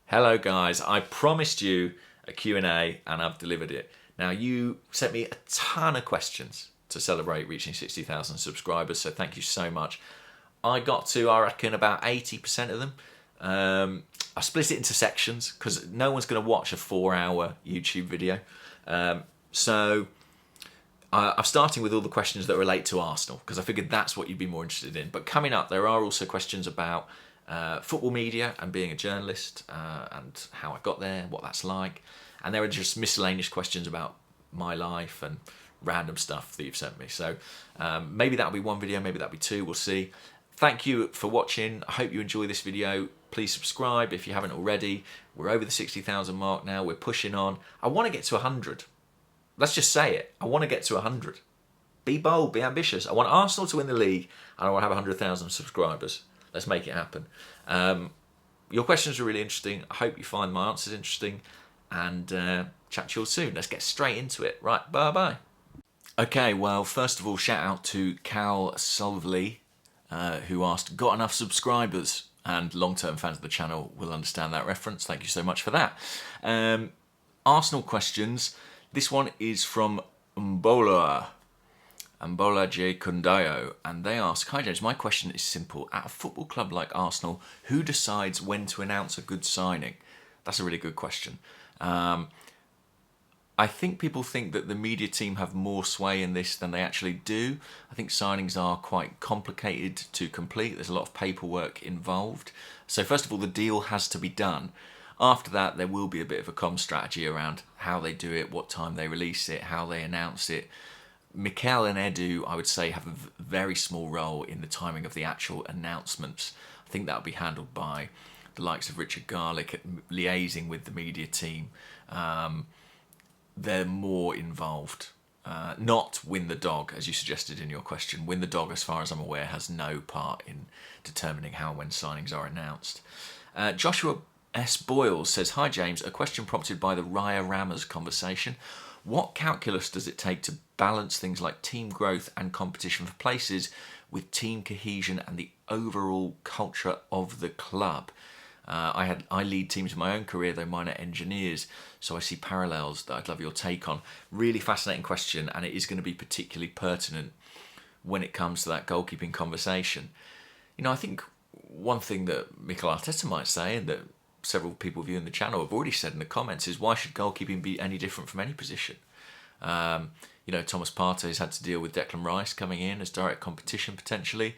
Hello guys, I promised you a Q&A and I've delivered it. Now you sent me a ton of questions to celebrate reaching 60,000 subscribers, so thank you so much. I got to, I reckon, about 80% of them. I split it into sections because no one's going to watch a 4-hour YouTube video. So I'm starting with all the questions that relate to Arsenal because I figured that's what you'd be more interested in. But coming up, there are also questions about football media and being a journalist and how I got there, what that's like. And there are just miscellaneous questions about my life and random stuff that you've sent me. So maybe that'll be one video, maybe that'll be two, we'll see. Thank you for watching. I hope you enjoy this video. Please subscribe if you haven't already. We're over the 60,000 mark now. We're pushing on. I want to get to 100. Let's just say it. I want to get to 100. Be bold, be ambitious. I want Arsenal to win the league and I want to have 100,000 subscribers. Let's make it happen. Your questions are really interesting. I hope you find my answers interesting and chat to you all soon. Let's get straight into it. Right, bye-bye. Okay, well, first of all, shout out to Cal Solvley, who asked, got enough subscribers? And long-term fans of the channel will understand that reference. Thank you so much for that. Arsenal questions. This one is from Mbola J. Kundayo, and they ask, hi James, my question is simple. At a football club like Arsenal, who decides when to announce a good signing? That's a really good question. I think people think that the media team have more sway in this than they actually do. I think signings are quite complicated to complete. There's a lot of paperwork involved. So first of all, the deal has to be done. After that, there will be a bit of a comm strategy around how they do it, what time they release it, how they announce it. Mikel and Edu, I would say, have a very small role in the timing of the actual announcements. I think that'll be handled by the likes of Richard Garlick liaising with the media team. They're more involved. Not Win the Dog, as you suggested in your question. Win the Dog, as far as I'm aware, has no part in determining how and when signings are announced. Joshua S. Boyles says, hi James, a question prompted by the Raya Rammers conversation. What calculus does it take to balance things like team growth and competition for places with team cohesion and the overall culture of the club? I lead teams in my own career, though mine are engineers, so I see parallels that I'd love your take on. Really fascinating question, and it is going to be particularly pertinent when it comes to that goalkeeping conversation. You know, I think one thing that Mikel Arteta might say, and that several people viewing the channel have already said in the comments, is why should goalkeeping be any different from any position? You know, Thomas Partey's had to deal with Declan Rice coming in as direct competition potentially,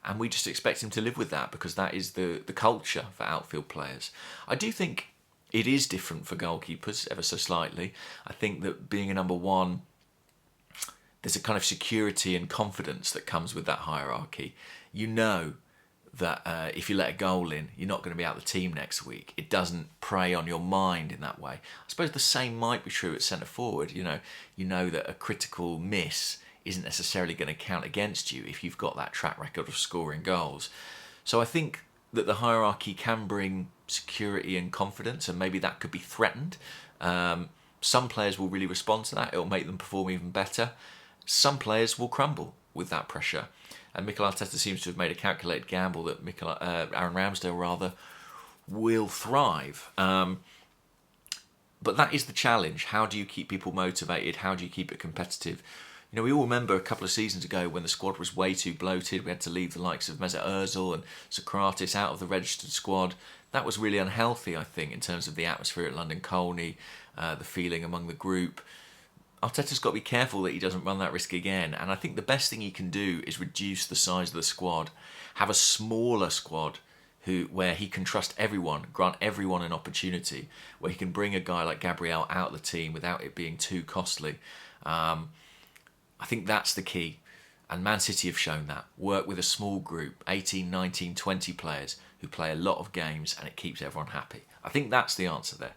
and we just expect him to live with that because that is the culture for outfield players. I do think it is different for goalkeepers ever so slightly. I think that being a number one, there's a kind of security and confidence that comes with that hierarchy. You know that if you let a goal in, you're not going to be out of the team next week. It doesn't prey on your mind in that way. I suppose the same might be true at centre forward. You know that a critical miss isn't necessarily going to count against you if you've got that track record of scoring goals. So I think that the hierarchy can bring security and confidence, and maybe that could be threatened. Some players will really respond to that. It'll make them perform even better. Some players will crumble with that pressure. And Mikel Arteta seems to have made a calculated gamble that Aaron Ramsdale rather will thrive. But that is the challenge. How do you keep people motivated? How do you keep it competitive? You know, we all remember a couple of seasons ago when the squad was way too bloated. We had to leave the likes of Mesut Ozil and Socrates out of the registered squad. That was really unhealthy, I think, in terms of the atmosphere at London Colney, the feeling among the group. Arteta's got to be careful that he doesn't run that risk again. And I think the best thing he can do is reduce the size of the squad, have a smaller squad where he can trust everyone, grant everyone an opportunity, where he can bring a guy like Gabriel out of the team without it being too costly. I think that's the key. And Man City have shown that. Work with a small group, 18, 19, 20 players who play a lot of games, and it keeps everyone happy. I think that's the answer there.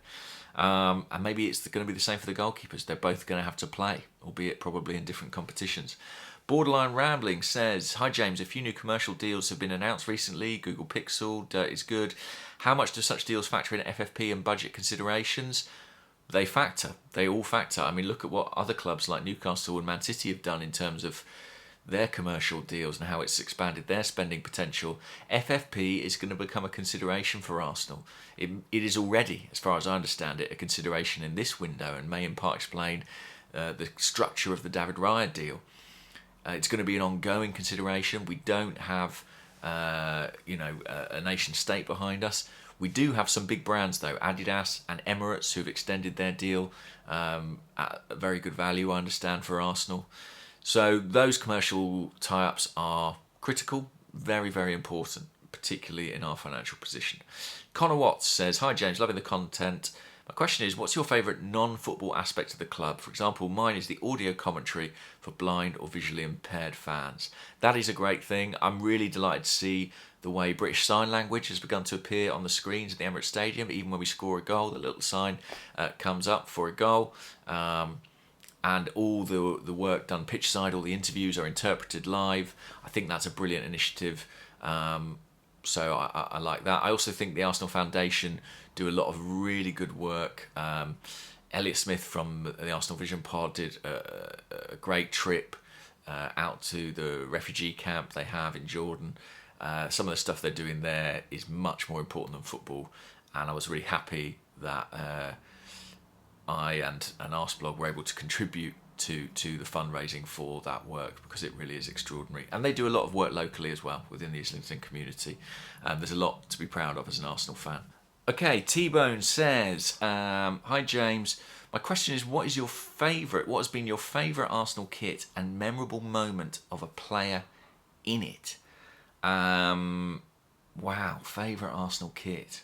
And maybe it's going to be the same for the goalkeepers. They're both going to have to play, albeit probably in different competitions. Borderline Rambling says, hi James, a few new commercial deals have been announced recently. Google Pixel, Dirt is good. How much do such deals factor in FFP and budget considerations? They factor. They all factor. I mean, look at what other clubs like Newcastle and Man City have done in terms of their commercial deals and how it's expanded their spending potential, FFP is going to become a consideration for Arsenal. It is already, as far as I understand it, a consideration in this window, and may in part explain the structure of the David Raya deal. It's going to be an ongoing consideration. We don't have, a nation state behind us. We do have some big brands though, Adidas and Emirates, who've extended their deal at a very good value, I understand, for Arsenal. So those commercial tie-ups are critical, very, very important, particularly in our financial position. Connor Watts says, "Hi James, loving the content. My question is, what's your favourite non-football aspect of the club? For example, mine is the audio commentary for blind or visually impaired fans. That is a great thing. I'm really delighted to see the way British Sign Language has begun to appear on the screens at the Emirates Stadium. Even when we score a goal, the little sign comes up for a goal. And all the work done pitch side, all the interviews are interpreted live. I think that's a brilliant initiative. So I like that. I also think the Arsenal Foundation do a lot of really good work. Elliot Smith from the Arsenal Vision Pod did a great trip out to the refugee camp they have in Jordan. Some of the stuff they're doing there is much more important than football, and I was really happy that I and Arseblog were able to contribute to the fundraising for that work, because it really is extraordinary. And they do a lot of work locally as well within the Islington community. There's a lot to be proud of as an Arsenal fan. Okay, T-Bone says, "Hi James, my question is, what has been your favourite Arsenal kit and memorable moment of a player in it?" Wow, favourite Arsenal kit.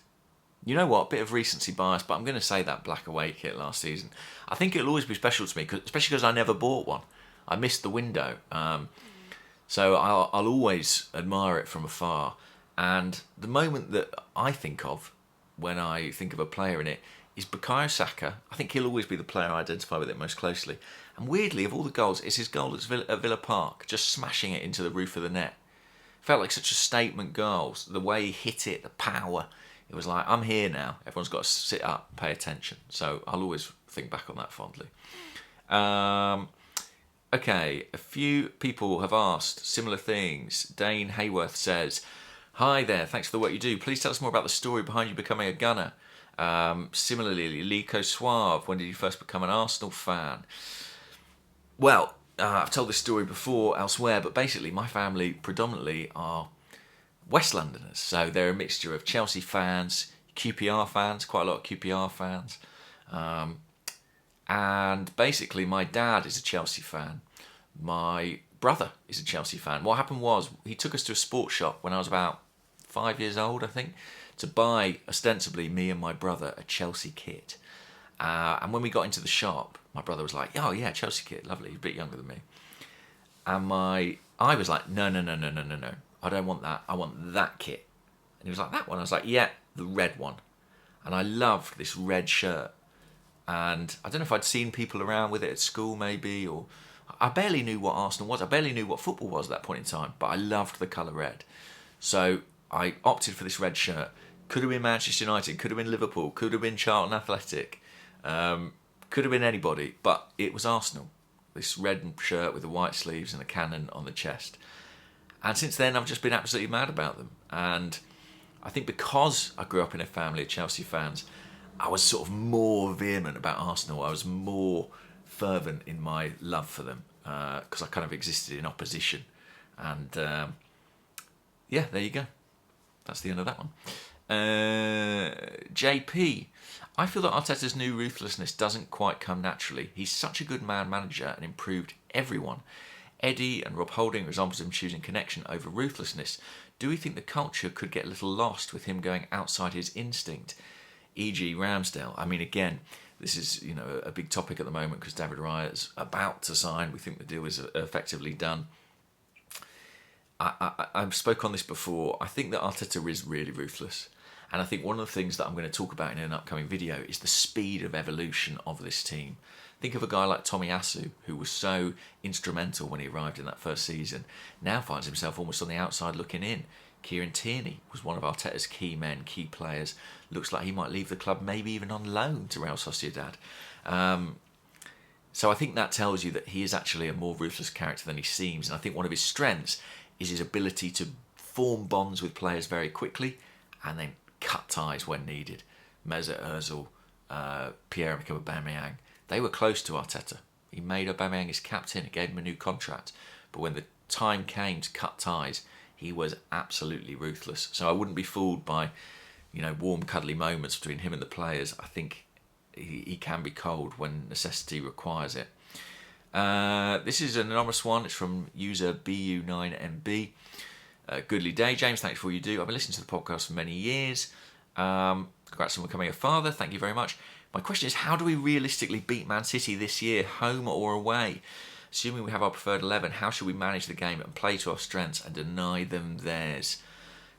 You know what, bit of recency bias, but I'm going to say that black away kit last season. I think it'll always be special to me, especially because I never bought one. I missed the window. So I'll always admire it from afar. And the moment that I think of when I think of a player in it is Bukayo Saka. I think he'll always be the player I identify with it most closely. And weirdly, of all the goals, it's his goal at Villa Park, just smashing it into the roof of the net. Felt like such a statement goal. The way he hit it, the power. It was like, I'm here now. Everyone's got to sit up and pay attention. So I'll always think back on that fondly. Okay, a few people have asked similar things. Dane Hayworth says, "Hi there, thanks for the work you do. Please tell us more about the story behind you becoming a gunner." Similarly, Lico Suave, when did you first become an Arsenal fan? Well, I've told this story before elsewhere, but basically my family predominantly are West Londoners, so they're a mixture of Chelsea fans, QPR fans, quite a lot of QPR fans, and basically my dad is a Chelsea fan. My brother is a Chelsea fan. What happened was, he took us to a sports shop when I was about 5 years old, I think, to buy, ostensibly, me and my brother a Chelsea kit. And when we got into the shop, my brother was like, "Oh yeah, Chelsea kit, lovely." He's a bit younger than me. And I was like, no. I don't want that. I want that kit. And he was like, "That one?" I was like, "Yeah, the red one." And I loved this red shirt. And I don't know if I'd seen people around with it at school maybe, or I barely knew what Arsenal was. I barely knew what football was at that point in time, but I loved the colour red. So I opted for this red shirt. Could have been Manchester United, could have been Liverpool, could have been Charlton Athletic, could have been anybody, but it was Arsenal. This red shirt with the white sleeves and a cannon on the chest. And since then, I've just been absolutely mad about them. And I think because I grew up in a family of Chelsea fans, I was sort of more vehement about Arsenal. I was more fervent in my love for them, because I kind of existed in opposition. And yeah, there you go. That's the end of that one. JP, "I feel that Arteta's new ruthlessness doesn't quite come naturally. He's such a good manager and improved everyone. Eddie and Rob Holding are examples of him choosing connection over ruthlessness. Do we think the culture could get a little lost with him going outside his instinct? E.g. Ramsdale." I mean, again, this is a big topic at the moment because David Raya is about to sign. We think the deal is effectively done. I've spoke on this before. I think that Arteta is really ruthless. And I think one of the things that I'm going to talk about in an upcoming video is the speed of evolution of this team. Think of a guy like Tomiyasu, who was so instrumental when he arrived in that first season, now finds himself almost on the outside looking in. Kieran Tierney was one of Arteta's key men, key players. Looks like he might leave the club, maybe even on loan to Real Sociedad. So I think that tells you that he is actually a more ruthless character than he seems. And I think one of his strengths is his ability to form bonds with players very quickly and then cut ties when needed. Mesut Ozil, Pierre-Emerick Aubameyang, they were close to Arteta. He made Aubameyang his captain, he gave him a new contract. But when the time came to cut ties, he was absolutely ruthless. So I wouldn't be fooled by, warm, cuddly moments between him and the players. I think he can be cold when necessity requires it. This is an anonymous one. It's from user BU9MB. Goodly day, James. Thanks for all you do. I've been listening to the podcast for many years. Congrats on becoming a father. Thank you very much. My question is, how do we realistically beat Man City this year, home or away? Assuming we have our preferred 11, how should we manage the game and play to our strengths and deny them theirs?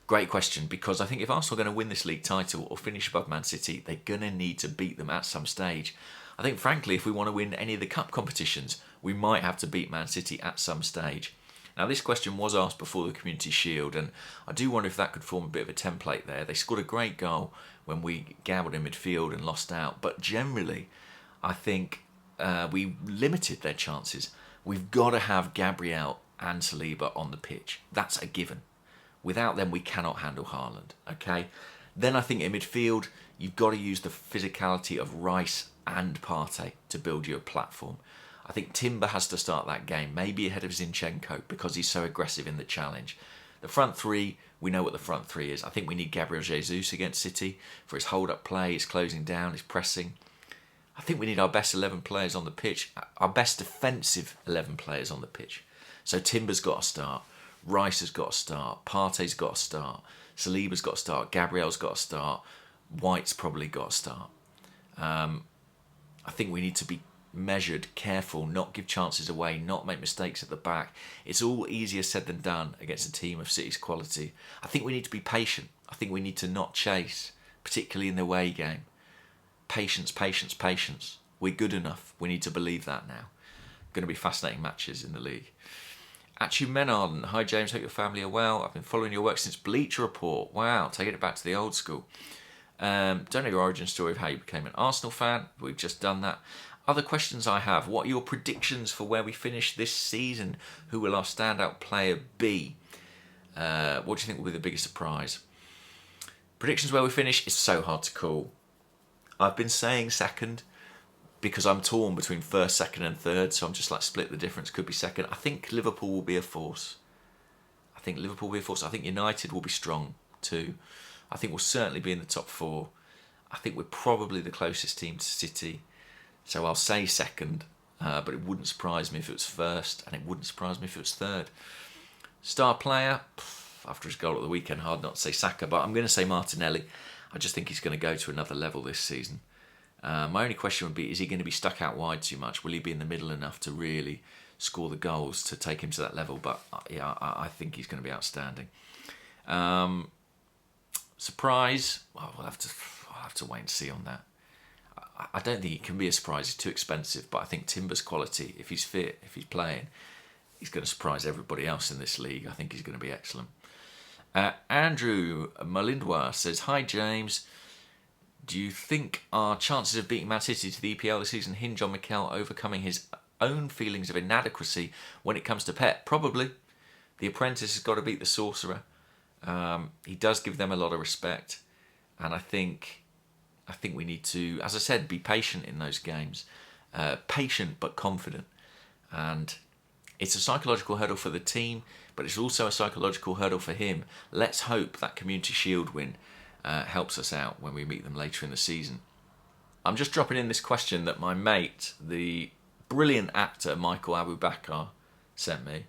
Great question, because I think if Arsenal are going to win this league title or finish above Man City, they're going to need to beat them at some stage. I think, frankly, if we want to win any of the cup competitions, we might have to beat Man City at some stage. Now, this question was asked before the Community Shield, and I do wonder if that could form a bit of a template there. They scored a great goal when we gambled in midfield and lost out, but generally, I think we limited their chances. We've got to have Gabriel and Saliba on the pitch. That's a given. Without them, we cannot handle Haaland, okay? Then I think in midfield, you've got to use the physicality of Rice and Partey to build you a platform. I think Timber has to start that game, maybe ahead of Zinchenko, because he's so aggressive in the challenge. The front three, we know what the front three is. I think we need Gabriel Jesus against City for his hold-up play, his closing down, his pressing. I think we need our best 11 players on the pitch, our best defensive 11 players on the pitch. So Timber's got to start. Rice has got to start, Partey's got to start, Saliba's got to start, Gabriel's got to start, White's probably got to start. I think we need to be measured, careful, not give chances away, not make mistakes at the back. It's all easier said than done against a team of City's quality. I think we need to be patient. I think we need to not chase, particularly in the away game. Patience, patience, patience. We're good enough. We need to believe that now. Going to be fascinating matches in the league. Achu Menarden, hi James, hope your family are well. I've been following your work since Bleacher Report. Wow, taking it back to the old school. Don't know your origin story of how you became an Arsenal fan. We've just done that. Other questions I have. What are your predictions for where we finish this season? Who will our standout player be? What do you think will be the biggest surprise? Predictions where we finish is so hard to call. I've been saying second because I'm torn between first, second and third, so I'm just like split the difference, could be second. I think Liverpool will be a force. I think United will be strong too. I think we'll certainly be in the top four. I think we're probably the closest team to City, so I'll say second, but it wouldn't surprise me if it was first, and it wouldn't surprise me if it was third. Star player, after his goal at the weekend, hard not to say Saka, but I'm going to say Martinelli. I just think he's going to go to another level this season. My only question would be, is he going to be stuck out wide too much? Will he be in the middle enough to really score the goals to take him to that level? But yeah, I think he's going to be outstanding. Surprise? Well, I'll have to wait and see on that. I don't think he can be a surprise. He's too expensive. But I think Timber's quality, if he's fit, if he's playing, he's going to surprise everybody else in this league. I think he's going to be excellent. Andrew Malindwa says, hi James. Do you think our chances of beating Man City to the EPL this season hinge on Mikel overcoming his own feelings of inadequacy when it comes to Pep? Probably. The apprentice has got to beat the sorcerer. He does give them a lot of respect, and I think we need to, as I said, be patient in those games. Patient but confident. And it's a psychological hurdle for the team, but it's also a psychological hurdle for him. Let's hope that Community Shield win helps us out when we meet them later in the season. I'm just dropping in this question that my mate, the brilliant actor Michael Abubakar, sent me.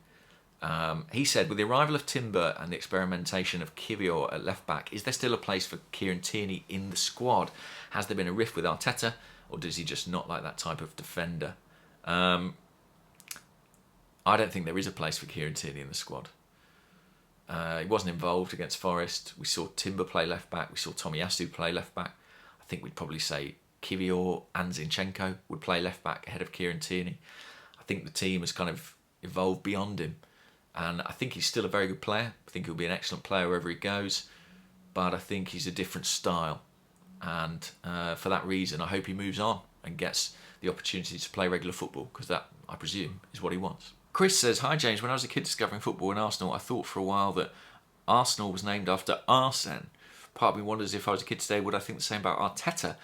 He said, with the arrival of Timber and the experimentation of Kivior at left back, is there still a place for Kieran Tierney in the squad? Has there been a rift with Arteta, or does he just not like that type of defender? I don't think there is a place for Kieran Tierney in the squad. He wasn't involved against Forest. We saw Timber play left back. We saw Tomiyasu play left back. I think we'd probably say Kivior and Zinchenko would play left back ahead of Kieran Tierney. I think the team has kind of evolved beyond him. And I think he's still a very good player. I think he'll be an excellent player wherever he goes. But I think he's a different style. and for that reason, I hope he moves on and gets the opportunity to play regular football, because that, I presume, is what he wants. Chris says, hi James, when I was a kid discovering football in Arsenal, I thought for a while that Arsenal was named after Arsene. Part of me wonders if I was a kid today, would I think the same about Arteta?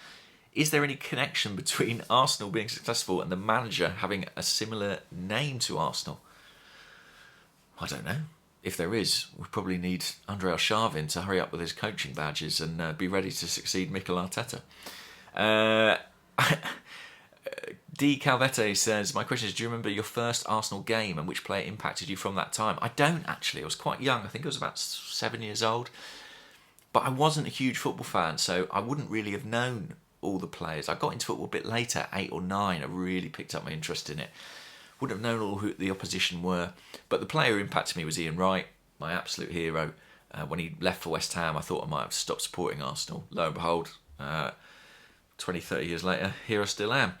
Is there any connection between Arsenal being successful and the manager having a similar name to Arsenal? I don't know. If there is, we probably need Andre Arshavin to hurry up with his coaching badges and be ready to succeed Mikel Arteta. D. Calvete says, my question is, do you remember your first Arsenal game and which player impacted you from that time? I don't actually. I was quite young. I think I was about 7 years old. But I wasn't a huge football fan, so I wouldn't really have known all the players. I got into football a bit later, 8 or 9. I really picked up my interest in it. Wouldn't have known all who the opposition were. But the player who impacted me was Ian Wright, my absolute hero. When he left for West Ham, I thought I might have stopped supporting Arsenal. Lo and behold, 20, 30 years later, here I still am.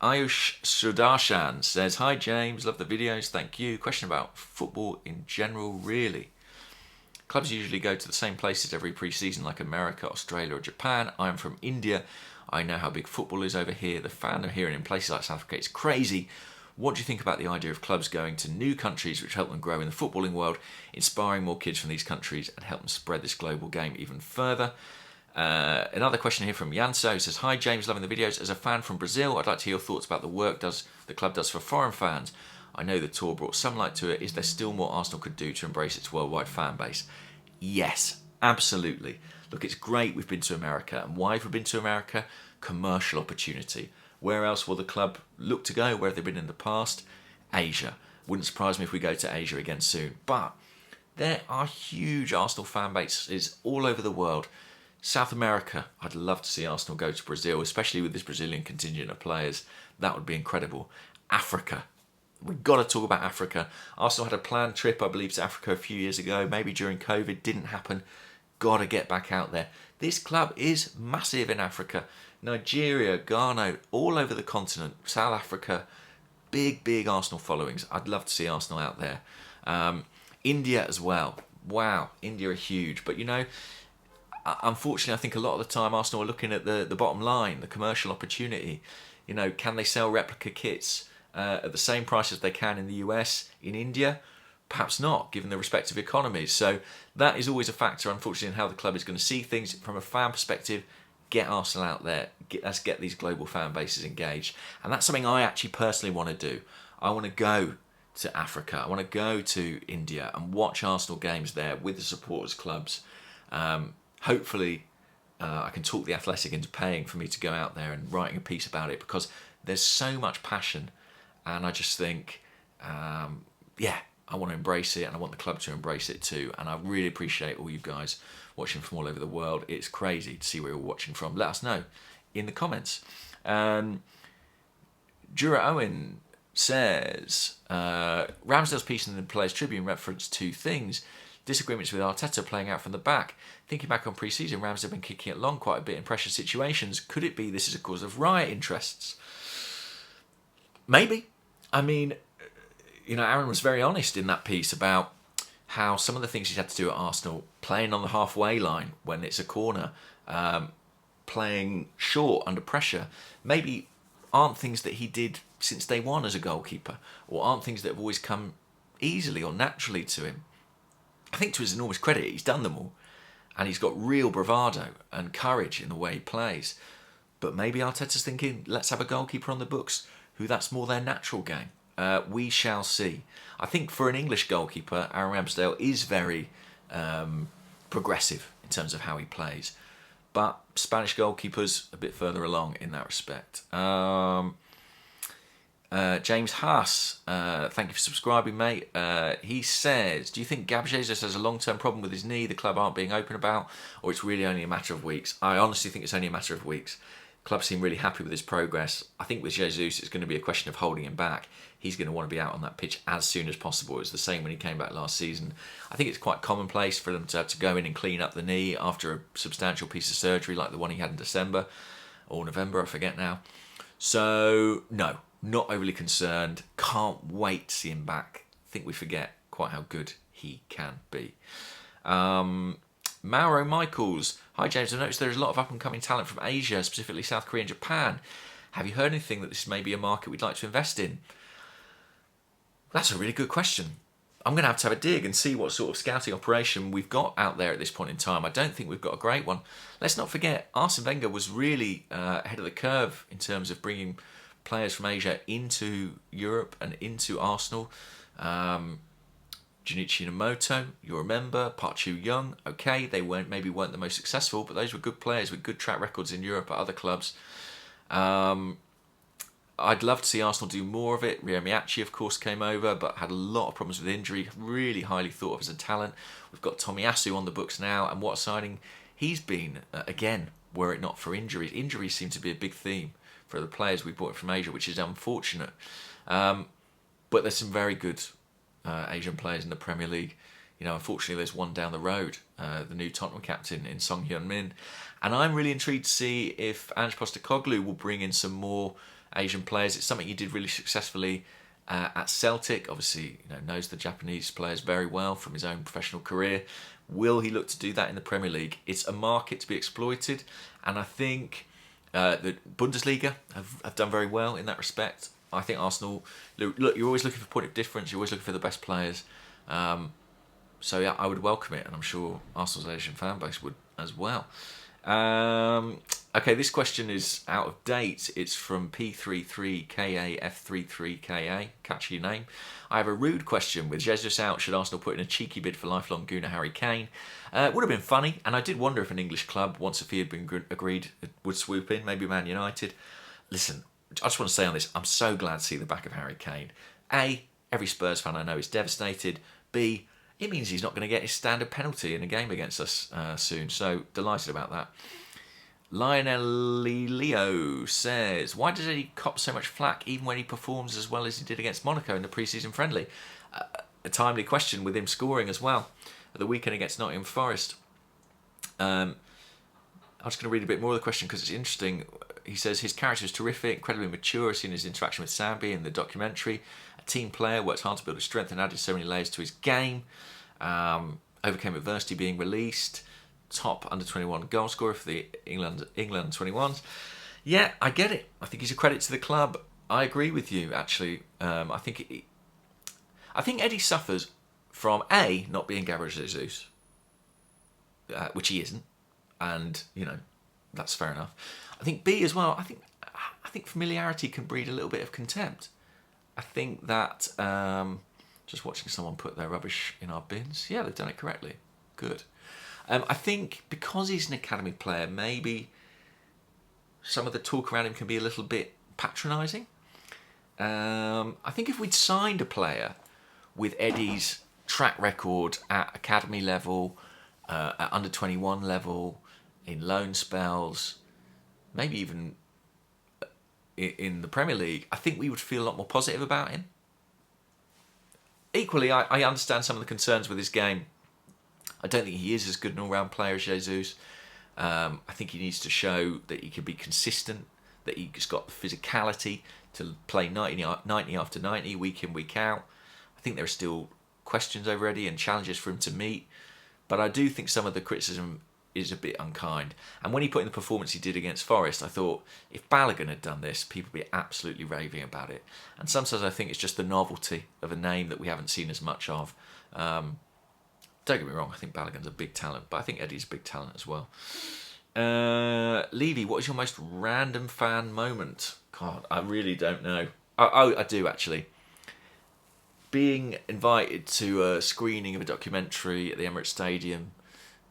Ayush Sudarshan says, hi James, love the videos, thank you. Question about football in general, really. Clubs usually go to the same places every pre-season, like America, Australia or Japan. I'm from India. I know how big football is over here. The fandom here and in places like South Africa is crazy. What do you think about the idea of clubs going to new countries which help them grow in the footballing world, inspiring more kids from these countries and help them spread this global game even further? Another question here from Yanso says, hi James, loving the videos. As a fan from Brazil, I'd like to hear your thoughts about the work the club does for foreign fans. I know the tour brought some light to it. Is there still more Arsenal could do to embrace its worldwide fan base? Yes, absolutely. Look, it's great we've been to America. And why have we been to America? Commercial opportunity. Where else will the club look to go? Where have they been in the past? Asia. Wouldn't surprise me if we go to Asia again soon. But there are huge Arsenal fan bases all over the world. South America, I'd love to see Arsenal go to Brazil, especially with this Brazilian contingent of players. That would be incredible. Africa. We've got to talk about Africa. Arsenal had a planned trip, I believe, to Africa a few years ago, maybe during COVID. Didn't happen. Got to get back out there. This club is massive in Africa. Nigeria, Ghana, all over the continent. South Africa, big Arsenal followings. I'd love to see Arsenal out there. India as well. Wow, India are huge. But, you know, unfortunately, I think a lot of the time Arsenal are looking at the bottom line, the commercial opportunity. You know, can they sell replica kits at the same price as they can in the US, in India? Perhaps not, given the respective economies. So that is always a factor, unfortunately, in how the club is going to see things. From a fan perspective, get Arsenal out there. Let's get these global fan bases engaged. And that's something I actually personally want to do. I want to go to Africa. I want to go to India and watch Arsenal games there with the supporters clubs. Hopefully, I can talk the Athletic into paying for me to go out there and writing a piece about it, because there's so much passion, and I just think, I want to embrace it, and I want the club to embrace it too. And I really appreciate all you guys watching from all over the world. It's crazy to see where you're watching from. Let us know in the comments. Jura Owen says, Ramsdale's piece in the Players' Tribune referenced two things. Disagreements with Arteta playing out from the back. Thinking back on pre-season, Ramsdale have been kicking it long quite a bit in pressure situations. Could it be this is a cause of riot interests? Maybe. I mean, you know, Aaron was very honest in that piece about how some of the things he's had to do at Arsenal, playing on the halfway line when it's a corner, playing short under pressure, maybe aren't things that he did since day one as a goalkeeper, or aren't things that have always come easily or naturally to him. I think to his enormous credit, he's done them all. And he's got real bravado and courage in the way he plays. But maybe Arteta's thinking, let's have a goalkeeper on the books who that's more their natural game. We shall see. I think for an English goalkeeper, Aaron Ramsdale is very progressive in terms of how he plays. But Spanish goalkeepers a bit further along in that respect. James Haas, thank you for subscribing, mate. He says, do you think Gab Jesus has a long-term problem with his knee the club aren't being open about, or it's really only a matter of weeks? I honestly think it's only a matter of weeks. Club seem really happy with his progress. I think with Jesus, it's going to be a question of holding him back. He's going to want to be out on that pitch as soon as possible. It was the same when he came back last season. I think it's quite commonplace for them to have to go in and clean up the knee after a substantial piece of surgery like the one he had in December or November, I forget now. So, no, not overly concerned. Can't wait to see him back. I think we forget quite how good he can be. Mauro Michaels. Hi James, I noticed there is a lot of up and coming talent from Asia, specifically South Korea and Japan. Have you heard anything that this may be a market we'd like to invest in? That's a really good question. I'm going to have a dig and see what sort of scouting operation we've got out there at this point in time. I don't think we've got a great one. Let's not forget, Arsene Wenger was really ahead of the curve in terms of bringing players from Asia into Europe and into Arsenal. Junichi Inamoto, you'll remember, Park Chu-young, okay, they weren't the most successful, but those were good players with good track records in Europe at other clubs. I'd love to see Arsenal do more of it. Rio Miyachi, of course, came over, but had a lot of problems with injury. Really highly thought of as a talent. We've got Tomiyasu on the books now, and what a signing he's been. Again, were it not for injuries. Injuries seem to be a big theme for the players we brought from Asia, which is unfortunate. But there's some very good Asian players in the Premier League. You know, unfortunately, there's one down the road, the new Tottenham captain in Song Hyun-min. And I'm really intrigued to see if Ange Postecoglou will bring in some more Asian players. It's something he did really successfully at Celtic. Obviously, knows the Japanese players very well from his own professional career. Will he look to do that in the Premier League? It's a market to be exploited, and I think the Bundesliga have done very well in that respect. I think Arsenal, look, you're always looking for point of difference. You're always looking for the best players. So yeah, I would welcome it, and I'm sure Arsenal's Asian fan base would as well. Okay, this question is out of date. It's from P33KAF33KA. Catchy name. I have a rude question. With Jesus out, should Arsenal put in a cheeky bid for lifelong Gooner Harry Kane? It would have been funny, and I did wonder if an English club, once a fee had been agreed, would swoop in. Maybe Man United. Listen, I just want to say on this, I'm so glad to see the back of Harry Kane. A, every Spurs fan I know is devastated. B, it means he's not going to get his standard penalty in a game against us soon. So, delighted about that. Lionel Leo says, why does he cop so much flack even when he performs as well as he did against Monaco in the pre-season friendly? A timely question with him scoring as well at the weekend against Nottingham Forest. I'm just going to read a bit more of the question because it's interesting. He says his character is terrific, incredibly mature, seen his interaction with Sambi in the documentary. A team player, worked hard to build his strength and added so many layers to his game. Overcame adversity being released. Top under-21 goal scorer for the England 21s. Yeah, I get it. I think he's a credit to the club. I agree with you, actually. I think Eddie suffers from A, not being Gabriel Jesus, which he isn't, and that's fair enough. I think B as well. I think familiarity can breed a little bit of contempt. I think that just watching someone put their rubbish in our bins. Yeah, they've done it correctly. Good. I think because he's an academy player, maybe some of the talk around him can be a little bit patronising. I think if we'd signed a player with Eddie's track record at academy level, at under-21 level, in loan spells, maybe even in the Premier League, I think we would feel a lot more positive about him. Equally, I understand some of the concerns with his game. I don't think he is as good an all-round player as Jesus. I think he needs to show that he can be consistent, that he's got the physicality to play 90 after 90, week in, week out. I think there are still questions over Eddie and challenges for him to meet. But I do think some of the criticism is a bit unkind. And when he put in the performance he did against Forest, I thought, if Balogun had done this, people would be absolutely raving about it. And sometimes I think it's just the novelty of a name that we haven't seen as much of. Don't get me wrong, I think Balogun's a big talent, but I think Eddie's a big talent as well. Levy, what is your most random fan moment? God, I really don't know. I do, actually. Being invited to a screening of a documentary at the Emirates Stadium,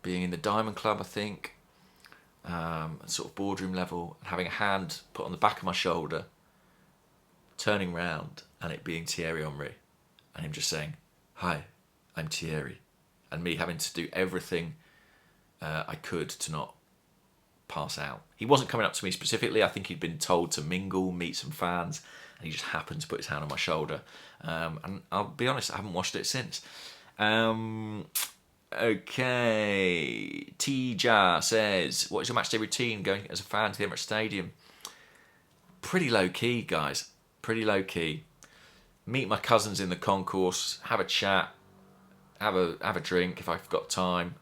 being in the Diamond Club, I think, sort of boardroom level, and having a hand put on the back of my shoulder, turning round, and it being Thierry Henry, and him just saying, "Hi, I'm Thierry," and me having to do everything I could to not pass out. He wasn't coming up to me specifically. I think he'd been told to mingle, meet some fans, and he just happened to put his hand on my shoulder. And I'll be honest, I haven't watched it since. Okay. Tija says, what is your matchday routine going as a fan to the Emirates Stadium? Pretty low key, guys. Pretty low key. Meet my cousins in the concourse, have a chat, have a drink if I've got time.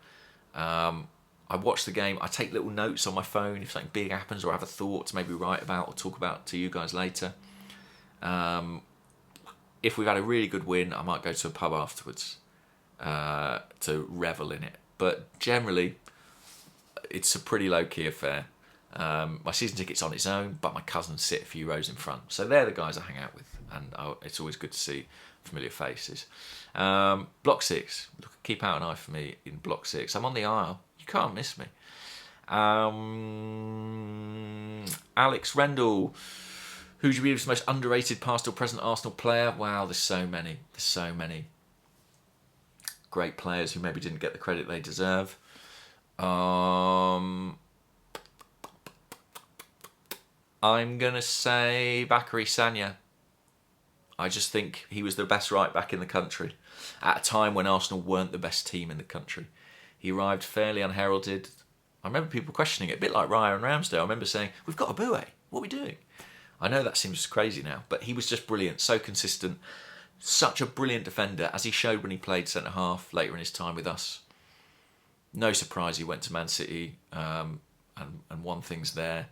I watch the game. I take little notes on my phone if something big happens or I have a thought to maybe write about or talk about to you guys later. If we've had a really good win, I might go to a pub afterwards to revel in it. But generally, it's a pretty low-key affair. My season ticket's on its own, but my cousins sit a few rows in front. So they're the guys I hang out with, and it's always good to see familiar faces. Block 6. Keep out an eye for me in Block 6. I'm on the aisle. You can't miss me. Alex Rendell. Who do you believe is the most underrated past or present Arsenal player? Wow, there's so many. There's so many great players who maybe didn't get the credit they deserve. I'm going to say Bakary Sagna. I just think he was the best right back in the country at a time when Arsenal weren't the best team in the country. He arrived fairly unheralded. I remember people questioning it, a bit like Ryan Ramsdale. I remember saying, we've got Abue. What are we doing? I know that seems crazy now, but he was just brilliant, so consistent, such a brilliant defender, as he showed when he played centre-half later in his time with us. No surprise he went to Man City and won things there.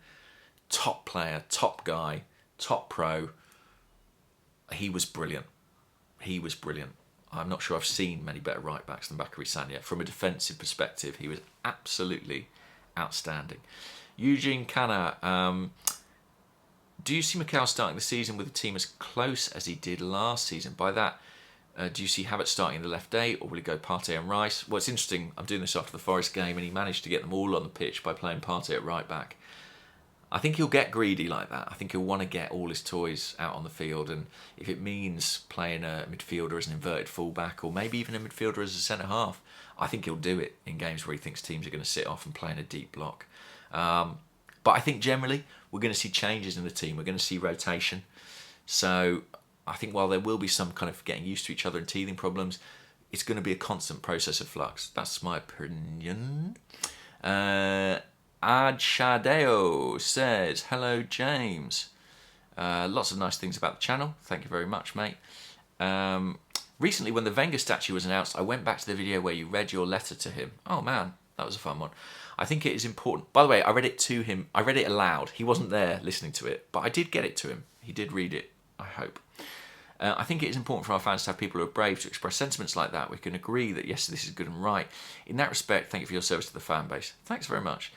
Top player, top guy, top pro. He was brilliant. He was brilliant. I'm not sure I've seen many better right-backs than Bakary Sagna. From a defensive perspective, he was absolutely outstanding. Eugene Canna, do you see Mikel starting the season with a team as close as he did last season? By that, do you see Havertz starting in the left eight, or will he go Partey and Rice? Well, it's interesting. I'm doing this after the Forest game, and he managed to get them all on the pitch by playing Partey at right back. I think he'll get greedy like that. I think he'll want to get all his toys out on the field, and if it means playing a midfielder as an inverted fullback, or maybe even a midfielder as a centre half, I think he'll do it in games where he thinks teams are going to sit off and play in a deep block. But I think generally we're going to see changes in the team. We're going to see rotation. So I think while there will be some kind of getting used to each other and teething problems, it's going to be a constant process of flux. That's my opinion. Ad Shadeo says, hello, James. Lots of nice things about the channel. Thank you very much, mate. Recently, when the Wenger statue was announced, I went back to the video where you read your letter to him. Oh, man, that was a fun one. I think it is important. By the way, I read it to him. I read it aloud. He wasn't there listening to it, but I did get it to him. He did read it, I hope. I think it is important for our fans to have people who are brave to express sentiments like that. We can agree that, yes, this is good and right. In that respect, thank you for your service to the fan base. Thanks very much.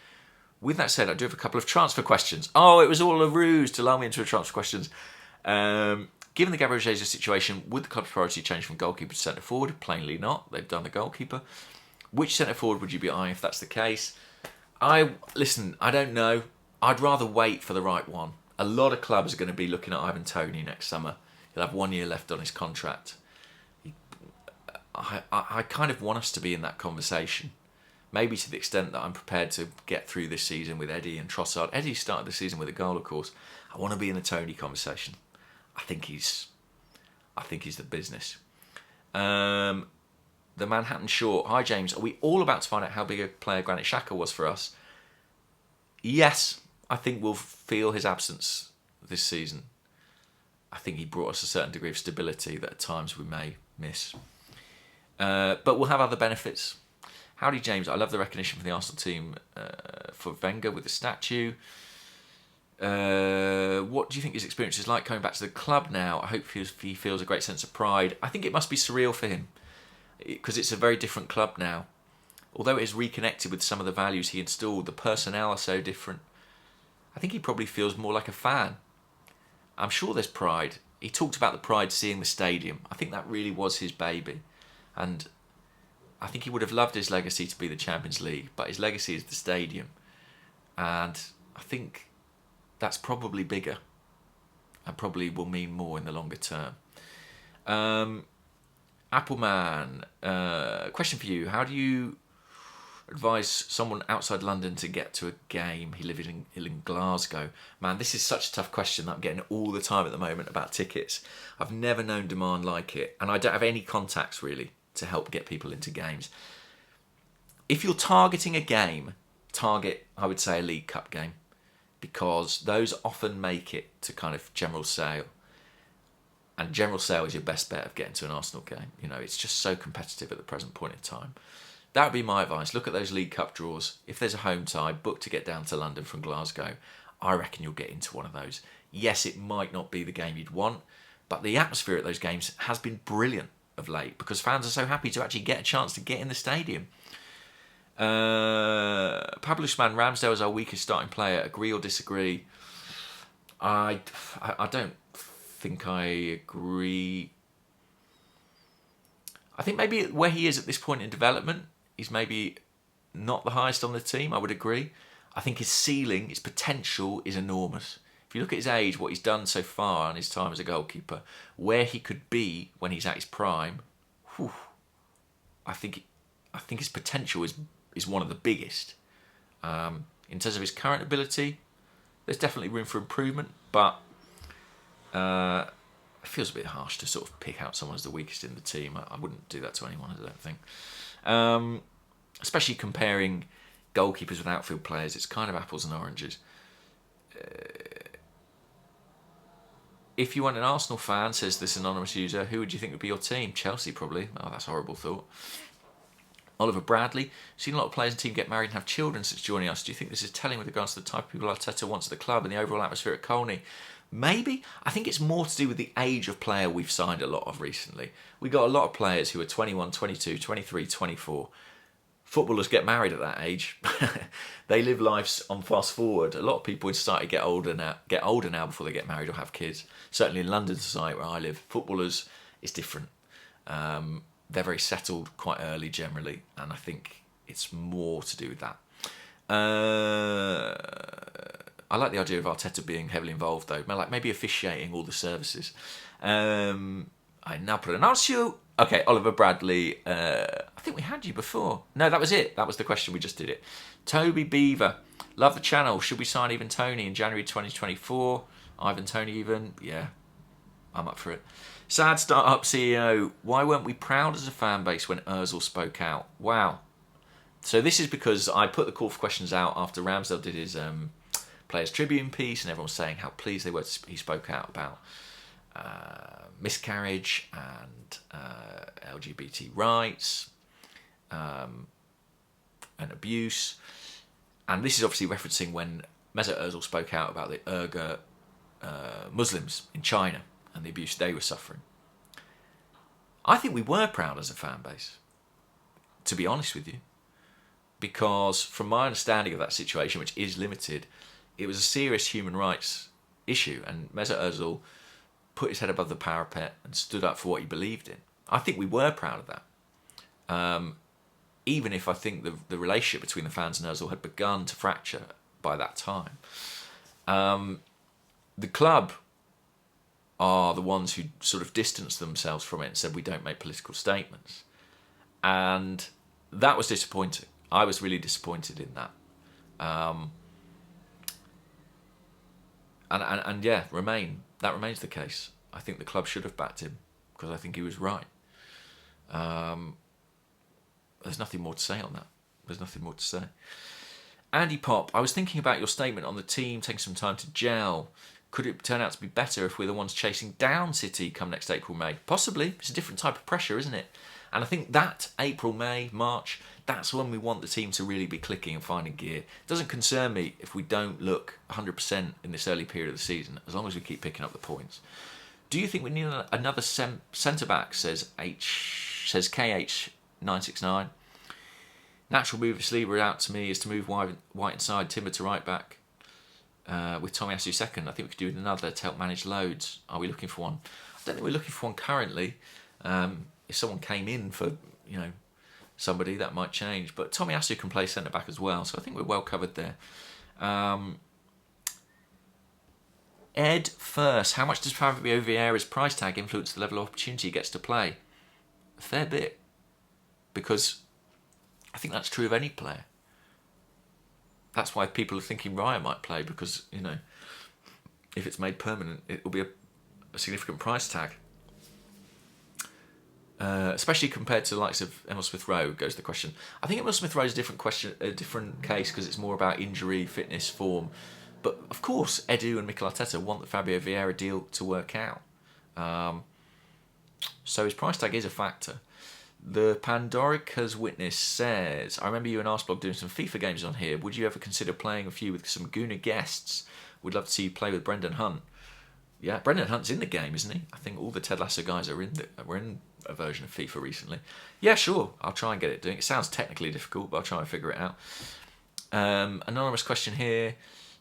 With that said, I do have a couple of transfer questions. Oh, it was all a ruse to lull me into a transfer questions. Given the Gabriel Jesus situation, would the club's priority change from goalkeeper to centre forward? Plainly not. They've done the goalkeeper. Which centre forward would you be eyeing if that's the case? I don't know. I'd rather wait for the right one. A lot of clubs are going to be looking at Ivan Toney next summer. He'll have 1 year left on his contract. I kind of want us to be in that conversation. Maybe to the extent that I'm prepared to get through this season with Eddie and Trossard. Eddie started the season with a goal, of course. I want to be in the Toney conversation. I think he's the business. The Manhattan Short. Hi, James. Are we all about to find out how big a player Granit Xhaka was for us? Yes, I think we'll feel his absence this season. I think he brought us a certain degree of stability that at times we may miss. But we'll have other benefits. Howdy, James. I love the recognition for the Arsenal team for Wenger with the statue. What do you think his experience is like coming back to the club now? I hope he feels a great sense of pride. I think it must be surreal for him because it's a very different club now. Although it is reconnected with some of the values he installed, the personnel are so different. I think he probably feels more like a fan. I'm sure there's pride. He talked about the pride seeing the stadium. I think that really was his baby. And I think he would have loved his legacy to be the Champions League, but his legacy is the stadium. And I think that's probably bigger and probably will mean more in the longer term. Appleman, question for you. How do you advise someone outside London to get to a game? He lives in Glasgow. Man, this is such a tough question that I'm getting all the time at the moment about tickets. I've never known demand like it, and I don't have any contacts really to help get people into games. If you're targeting a game, target, I would say, a League Cup game, because those often make it to kind of general sale. And general sale is your best bet of getting to an Arsenal game. You know, it's just so competitive at the present point in time. That would be my advice. Look at those League Cup draws. If there's a home tie, book to get down to London from Glasgow. I reckon you'll get into one of those. Yes, it might not be the game you'd want, but the atmosphere at those games has been brilliant of late because fans are so happy to actually get a chance to get in the stadium. Pablo Schman, Ramsdale is our weakest starting player. Agree or disagree? I don't think I agree. I think maybe where he is at this point in development, he's maybe not the highest on the team. I would agree. I think his ceiling, his potential is enormous. If you look at his age, what he's done so far and his time as a goalkeeper, where he could be when he's at his prime, I think his potential is one of the biggest. In terms of his current ability, there's definitely room for improvement, but it feels a bit harsh to sort of pick out someone as the weakest in the team. I wouldn't do that to anyone, I don't think. Especially comparing goalkeepers with outfield players, it's kind of apples and oranges. If you want an Arsenal fan, says this anonymous user, who would you think would be your team? Chelsea, probably. Oh, that's a horrible thought. Oliver Bradley, seen a lot of players and team get married and have children since joining us. Do you think this is telling with regards to the type of people Arteta wants at the club and the overall atmosphere at Toney? Maybe. I think it's more to do with the age of player we've signed a lot of recently. We got a lot of players who are 21, 22, 23, 24. Footballers get married at that age. They live lives on fast forward. A lot of people start to get older now before they get married or have kids. Certainly in London society where I live, footballers is different. They're very settled quite early generally, and I think it's more to do with that. I like the idea of Arteta being heavily involved though, like maybe officiating all the services. I now pronounce you. Okay, Oliver Bradley. I think we had you before. No, that was it. That was the question. We just did it. Toby Beaver. Love the channel. Should we sign Ivan Toney in January 2024? Ivan Toney even? Yeah, I'm up for it. Sad startup CEO. Why weren't we proud as a fan base when Ozil spoke out? Wow. So this is because I put the call for questions out after Ramsdale did his Players Tribune piece, and everyone was saying how pleased they were he spoke out about miscarriage and LGBT rights and abuse. And this is obviously referencing when Mesut Ozil spoke out about the Uyghur Muslims in China and the abuse they were suffering. I think we were proud as a fan base, to be honest with you, because from my understanding of that situation, which is limited, it was a serious human rights issue, and Mesut Ozil put his head above the parapet and stood up for what he believed in. I think we were proud of that. Even if I think the relationship between the fans and Ozil had begun to fracture by that time. The club are the ones who sort of distanced themselves from it and said we don't make political statements. And that was disappointing. I was really disappointed in that. And yeah, that remains the case. I think the club should have backed him because I think he was right. There's nothing more to say on that. There's nothing more to say. Andy Pop, I was thinking about your statement on the team taking some time to gel. Could it turn out to be better if we're the ones chasing down City come next April, May? Possibly. It's a different type of pressure, isn't it? And I think that April, May, March, that's when we want the team to really be clicking and finding gear. It doesn't concern me if we don't look 100% in this early period of the season, as long as we keep picking up the points. Do you think we need another centre-back, says KH969? Natural move, if Saliba out to me, is to move White inside, Timber to right back. With Tommy Asu second, I think we could do another to help manage loads. Are we looking for one? I don't think we're looking for one currently. If someone came in for, somebody, that might change. But Tommy Asu can play centre back as well, so I think we're well covered there. Ed First, how much does Fabio Vieira's price tag influence the level of opportunity he gets to play? A fair bit, because I think that's true of any player. That's why people are thinking Raya might play, because, if it's made permanent, it will be a significant price tag. Especially compared to the likes of Emil Smith-Rowe, goes the question. I think Emil Smith-Rowe is a different case, because it's more about injury, fitness, form. But, of course, Edu and Mikel Arteta want the Fabio Vieira deal to work out. So his price tag is a factor. The Pandorica's Witness says, I remember you and Arsblog doing some FIFA games on here. Would you ever consider playing a few with some Gooner guests? Would love to see you play with Brendan Hunt. Yeah, Brendan Hunt's in the game, isn't he? I think all the Ted Lasso guys were in a version of FIFA recently. Yeah, sure. I'll try and get it doing. It sounds technically difficult, but I'll try and figure it out. Anonymous question here.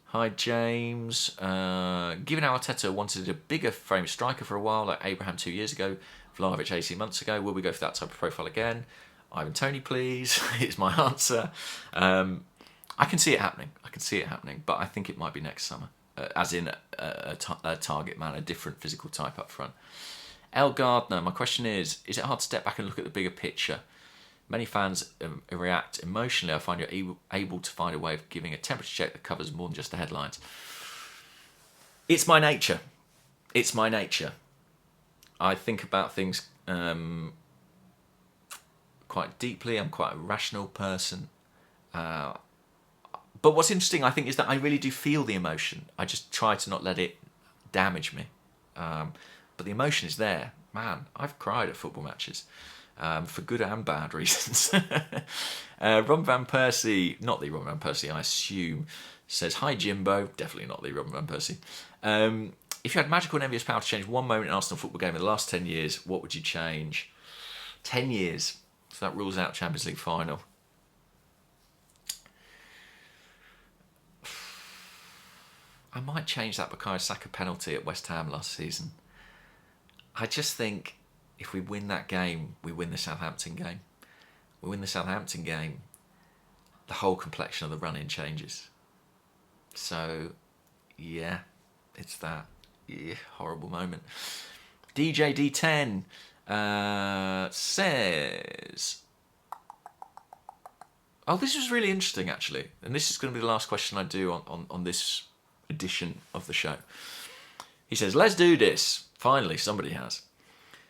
Hi, James. Given how Arteta wanted a bigger frame striker for a while, like Abraham 2 years ago, Vlahovic 18 months ago, will we go for that type of profile again? Ivan Toney, please. Is my answer. I can see it happening. But I think it might be next summer. As in a target man, a different physical type up front. L. Gardner, my question is it hard to step back and look at the bigger picture? Many fans react emotionally. I find you're able to find a way of giving a temperature check that covers more than just the headlines. It's my nature. I think about things quite deeply. I'm quite a rational person. But what's interesting, I think, is that I really do feel the emotion. I just try to not let it damage me. But the emotion is there. Man, I've cried at football matches. For good and bad reasons. Ron Van Persie, not the Ron Van Persie, I assume, says, hi Jimbo, definitely not the Ron Van Persie. If you had magical and envious power to change one moment in Arsenal football game in the last 10 years, what would you change? 10 years. So that rules out Champions League final. I might change that Bukayo Saka penalty at West Ham last season. I just think if we win that game, we win the Southampton game. We win the Southampton game, the whole complexion of the run-in changes. So, yeah, it's that. Yeah, horrible moment. DJ D10 says... Oh, this was really interesting, actually. And this is going to be the last question I do on this edition of the show. He says, let's do this. Finally, somebody has.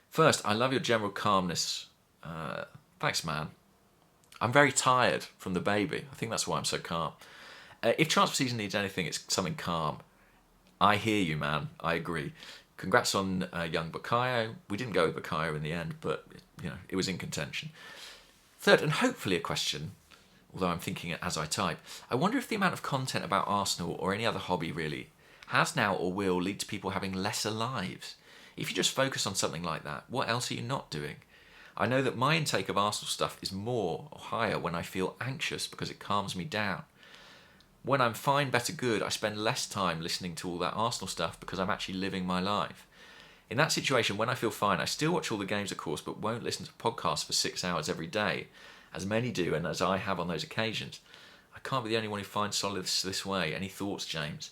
First, I love your general calmness. Thanks, man. I'm very tired from the baby. I think that's why I'm so calm. If transfer season needs anything, it's something calm. I hear you, man. I agree. Congrats on young Bukayo. We didn't go with Bukayo in the end, but it was in contention. Third, and hopefully a question, although I'm thinking it as I type, I wonder if the amount of content about Arsenal or any other hobby really has now or will lead to people having lesser lives. If you just focus on something like that, what else are you not doing? I know that my intake of Arsenal stuff is more or higher when I feel anxious because it calms me down. When I'm fine, better, good, I spend less time listening to all that Arsenal stuff because I'm actually living my life. In that situation, when I feel fine, I still watch all the games, of course, but won't listen to podcasts for 6 hours every day, as many do and as I have on those occasions. I can't be the only one who finds solace this way. Any thoughts, James?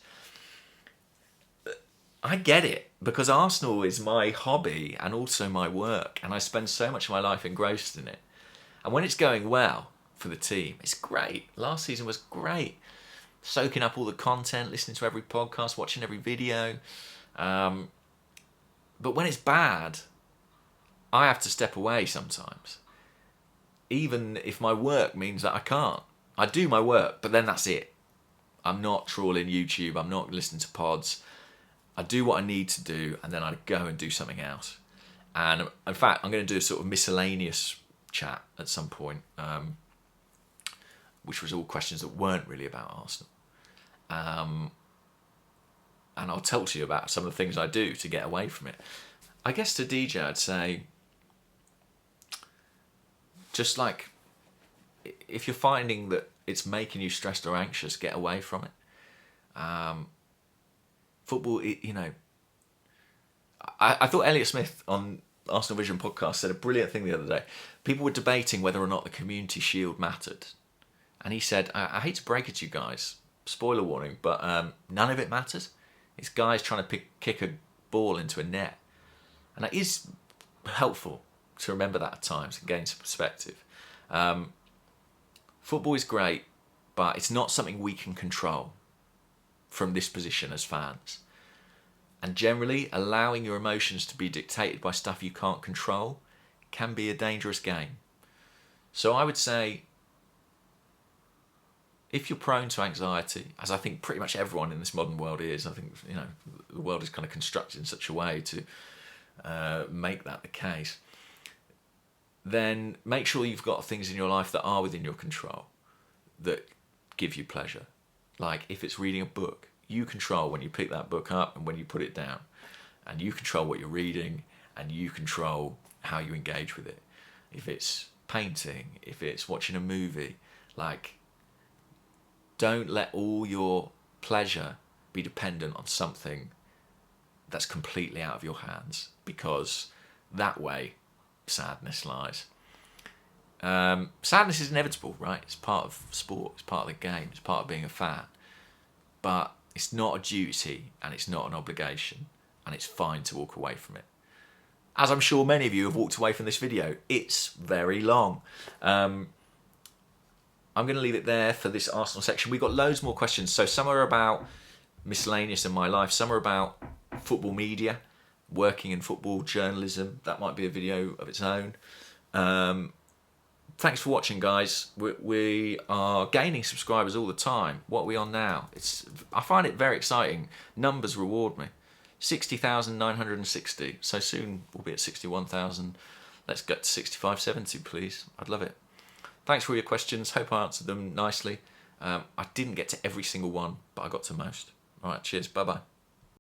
I get it, because Arsenal is my hobby and also my work, and I spend so much of my life engrossed in it. And when it's going well for the team, it's great. Last season was great. Soaking up all the content, listening to every podcast, watching every video. But when it's bad, I have to step away sometimes. Even if my work means that I can't. I do my work, but then that's it. I'm not trawling YouTube, I'm not listening to pods. I do what I need to do, and then I go and do something else. And in fact, I'm going to do a sort of miscellaneous chat at some point, which was all questions that weren't really about Arsenal. And I'll tell to you about some of the things I do to get away from it. I guess to DJ, I'd say, just like, if you're finding that it's making you stressed or anxious, get away from it. Football, I thought Elliot Smith on Arsenal Vision podcast said a brilliant thing the other day. People were debating whether or not the Community Shield mattered. And he said, I hate to break it to you guys, spoiler warning, but none of it matters. It's guys trying to kick a ball into a net. And that is helpful to remember that at times and gain some perspective. Football is great, but it's not something we can control from this position as fans. And generally, allowing your emotions to be dictated by stuff you can't control can be a dangerous game. So I would say, if you're prone to anxiety, as I think pretty much everyone in this modern world is, I think the world is kind of constructed in such a way to make that the case, then make sure you've got things in your life that are within your control, that give you pleasure. Like if it's reading a book, you control when you pick that book up and when you put it down. And you control what you're reading, and you control how you engage with it. If it's painting, if it's watching a movie, like, don't let all your pleasure be dependent on something that's completely out of your hands, because that way sadness lies. Sadness is inevitable, right? It's part of sport, it's part of the game, it's part of being a fan. But it's not a duty and it's not an obligation, and it's fine to walk away from it. As I'm sure many of you have walked away from this video, it's very long. I'm going to leave it there for this Arsenal section. We've got loads more questions. So some are about miscellaneous in my life, some are about football media, working in football journalism. That might be a video of its own. Thanks for watching, guys. We are gaining subscribers all the time. What are we on now? I find it very exciting. Numbers reward me. 60,960. So soon we'll be at 61,000. Let's get to 6570, please. I'd love it. Thanks for all your questions. Hope I answered them nicely. I didn't get to every single one, but I got to most. All right, cheers. Bye-bye.